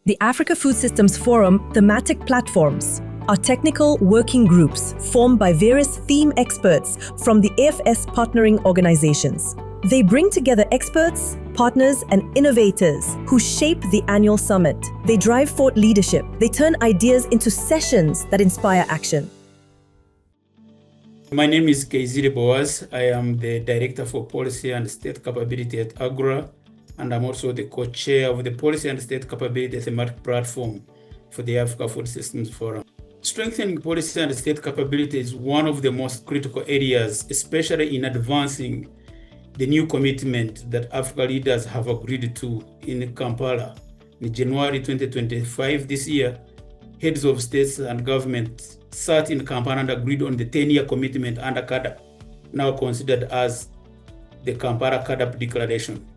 The Africa Food Systems Forum Thematic platforms are technical working groups formed by various theme experts from the AFS partnering organizations. They bring together experts, partners, and innovators who shape the annual summit. They drive thought leadership. They turn ideas into sessions that inspire action. My name is Keizire Boaz. I am the Director for Policy and State Capability at AGRA, and I'm also the co-chair of the Policy and State Capability Thematic platform for the Africa Food Systems Forum. Strengthening policy and state capability is one of the most critical areas, especially in advancing the new commitment that Africa leaders have agreed to in Kampala. In January 2025 this year, heads of states and governments sat in Kampala and agreed on the 10-year commitment under CAADP, now considered as the Kampala CAADP Declaration.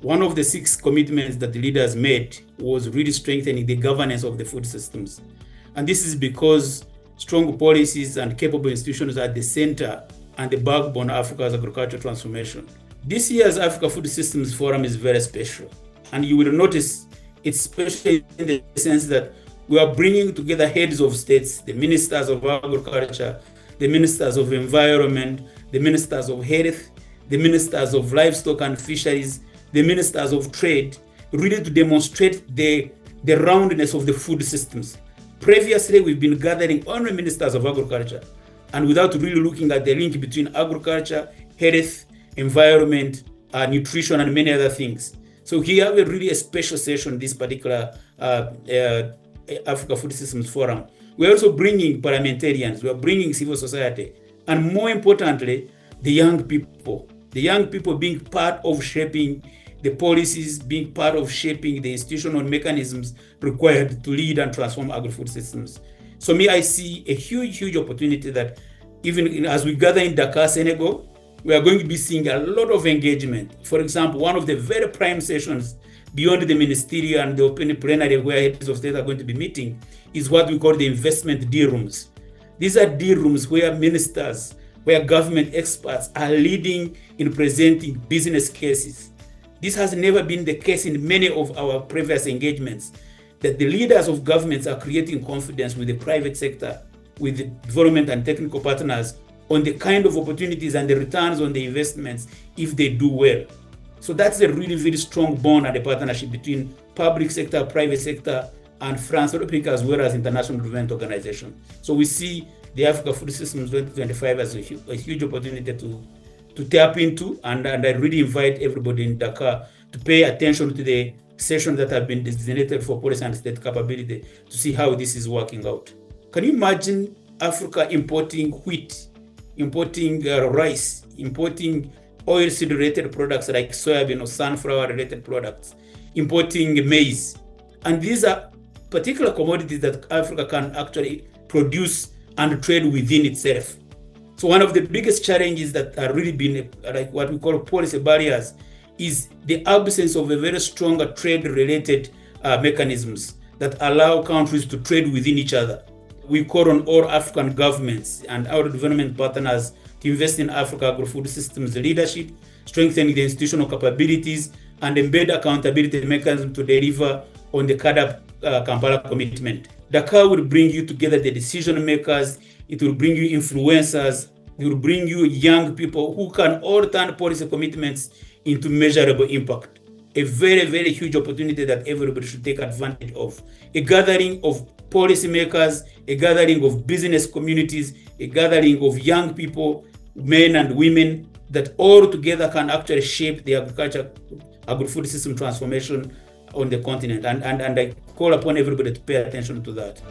One of the 6 commitments that the leaders made was really strengthening the governance of the food systems. And this is because strong policies and capable institutions are at the center and the backbone of Africa's agricultural transformation. This year's Africa Food Systems Forum is very special. And you will notice it's special in the sense that we are bringing together heads of states, the ministers of agriculture, the ministers of environment, the ministers of health, the ministers of livestock and fisheries, the ministers of trade, really to demonstrate the roundness of the food systems. Previously, we've been gathering only ministers of agriculture, and without really looking at the link between agriculture, health, environment, nutrition, and many other things. So here we have really a special session, this particular Africa Food Systems Forum. We're also bringing parliamentarians, we're bringing civil society, and more importantly, the young people. The young people being part of shaping the policies, being part of shaping the institutional mechanisms required to lead and transform agri-food systems. So I see a huge opportunity that even as we gather in Dakar, Senegal, we are going to be seeing a lot of engagement. For example, one of the very prime sessions beyond the ministerial and the open plenary where heads of state are going to be meeting is what we call the investment D rooms. These are D rooms where ministers, where government experts are leading in presenting business cases. This has never been the case in many of our previous engagements, that the leaders of governments are creating confidence with the private sector, with the development and technical partners on the kind of opportunities and the returns on the investments if they do well. So that's a really very strong bond and a partnership between public sector, private sector, and philanthropic as well as international development organizations. So we see the Africa Food Systems 2025 as a huge opportunity to tap into, and I really invite everybody in Dakar to pay attention to the sessions that have been designated for policy and state capability to see how this is working out. Can you imagine Africa importing wheat, importing rice, importing oilseed-related products like soybean or sunflower-related products, importing maize? And these are particular commodities that Africa can actually produce and trade within itself. So one of the biggest challenges that are really been like what we call policy barriers is the absence of a very strong trade-related mechanisms that allow countries to trade within each other. We call on all African governments and our development partners to invest in Africa agri-food systems leadership, strengthening the institutional capabilities, and embed accountability mechanisms to deliver on the CAADP Kampala commitment. Dakar will bring you together the decision makers, it will bring you influencers, it will bring you young people who can all turn policy commitments into measurable impact. A very huge opportunity that everybody should take advantage of. A gathering of policymakers, a gathering of business communities, a gathering of young people, men and women, that all together can actually shape the agri-food system transformation on the continent. And I call upon everybody to pay attention to that.